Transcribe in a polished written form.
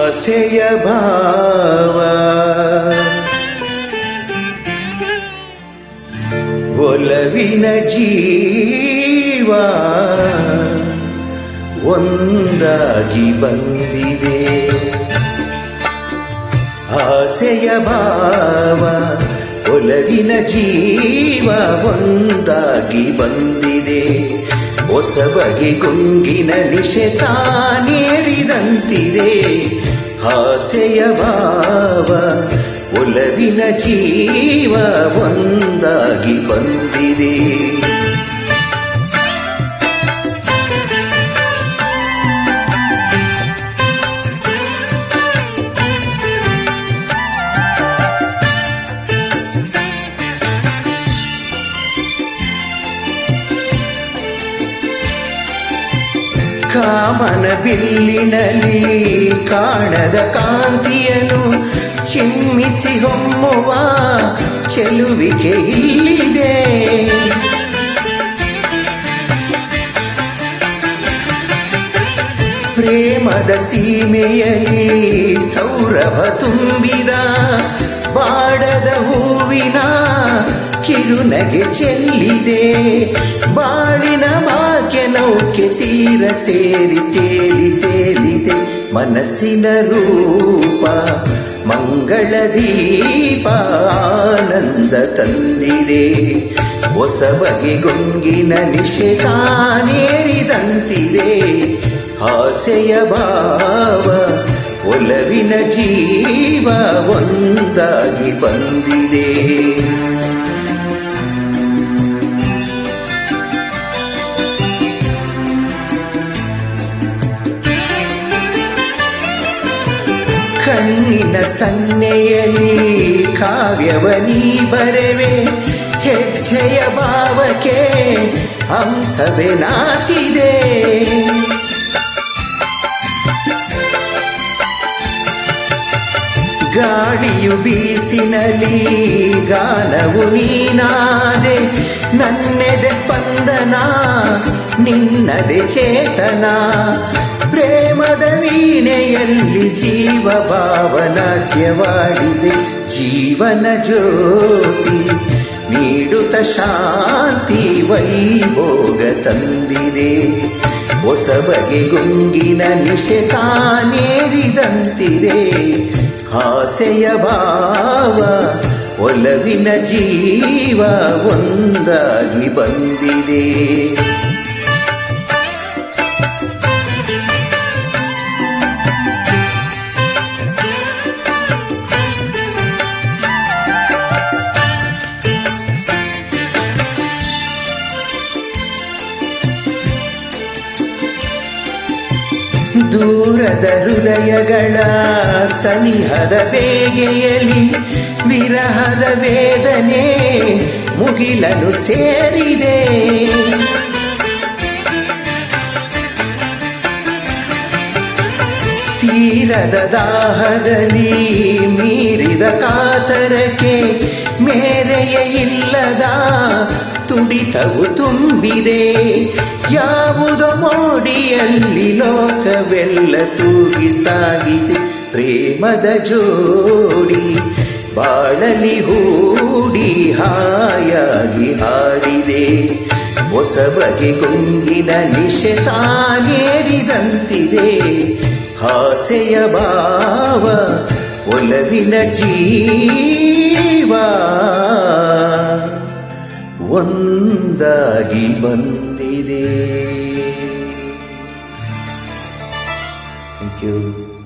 ಆಸೆಯ ಭಾವ ಒಲವಿನ ಜೀವ ಒಂದಾಗಿ ಬಂದಿದೆ. ಆಸೆಯ ಭಾವ ಒಲವಿನ ಜೀವ ಒಂದಾಗಿ ಬಂದಿದೆ. ಹೊಸ ಬಗೆ ಗುಂಗಿನ ನಿಶೆ ತಾನೇರಿದಂತಿದೆ. ಆಸೆಯ ಭಾವ ಒಲವಿನ ಜೀವ ಒಂದಾಗಿ ಬಂದಿದೆ. ಕಾಮನ ಬಿಲ್ಲಿನಲ್ಲಿ ಕಾಣದ ಕಾಂತಿಯನು ಚಿಮ್ಮಿಸಿ ಹೊಮ್ಮುವ ಚೆಲುವಿಕೆ ಇಲ್ಲಿದೆ. ಪ್ರೇಮದ ಸೀಮೆಯಲ್ಲಿ ಸೌರಭ ತುಂಬಿದ ಬಾಡದ ಹೂವಿನ ಕಿರುನಗೆ ಚೆಲ್ಲಿದೆ. ಬಾಳಿನ ಭಾಗ್ಯ ನೌಕೆ ತೀರ ಸೇರಿ ತೇಲಿ ತೇಲಿದೆ. ಮನಸ್ಸಿನ ರೂಪ ಮಂಗಳ ದೀಪ ಆನಂದ ತಂದಿದೆ. ಹೊಸ ಬಗೆ ಗುಂಗಿನ ನಿಶೆ ತಾನೇರಿದಂತಿದೆ. ಆಸೆಯ ಭಾವ ಒಲವಿನ ಜೀವ ಒಂದಾಗಿ ಬಂದಿದೆ. ಕಣ್ಣಿನ ಸನ್ನೆಯಲ್ಲಿ ಕಾವ್ಯವನೀ ಬರೆವೆ. ಹೆಜ್ಜೆಯ ಭಾವಕ್ಕೆ ಹಂಸವೇ ನಾಚಿದೆ. ಗಾಳಿಯು ಬೀಸಿನಲ್ಲಿ ಗಾನವು ನೀನಾದೆ. ನನ್ನೆದೆ ಸ್ಪಂದನ ನಿನ್ನದೆ ಚೇತನ. ಪ್ರೇಮದ ವೀಣೆಯಲ್ಲಿ ಜೀವ ಭಾವನಾಟ್ಯವಾಡಿದೆ. ಜೀವನ ಜ್ಯೋತಿ ನೀಡುತ್ತ ಶಾಂತಿ ವೈಭೋಗ ತಂದಿದೆ. ಹೊಸ ಬಗೆ ಗುಂಗಿನ ನಿಶೆ ತಾನೇರಿದಂತಿದೆ. ಆಸೆಯ ಭಾವ ಒಲವಿನ ಜೀವ ಒಂದಾಗಿ ಬಂದಿದೆ. ದೂರದ ಹೃದಯಗಳ ಸನಿಹದ ಬೇಗೆಯಲ್ಲಿ ವಿರಹದ ವೇದನೆ ಮುಗಿಲನು ಸೇರಿದೆ. ತೀರದ ದಾಹದಲ್ಲಿ ಮೀರಿದ ಕಾತರಕ್ಕೆ ಮೇರೆಯ ಇಲ್ಲದ ತುಡಿತವು ತುಂಬಿದೆ. ಯಾವುದೋ ಮೋಡಿಯಲ್ಲಿ ಲೋಕವೆಲ್ಲ ತೂಗಿ ಸಾಗಿದೆ. ಪ್ರೇಮದ ಜೋಡಿ ಬಾಳಲಿ ಹೂಡಿ ಹಾಯಾಗಿ ಹಾಡಿದೆ. ಹೊಸ ಬಗೆ ಗುಂಗಿನ ನಿಶೆ ತಾನೇರಿದಂತಿದೆ. ಆಸೆಯ ಭಾವ ಒಲವಿನ ಜೀವ ಒಂದಾಗಿ ಬಂದಿದೆ. Thank you.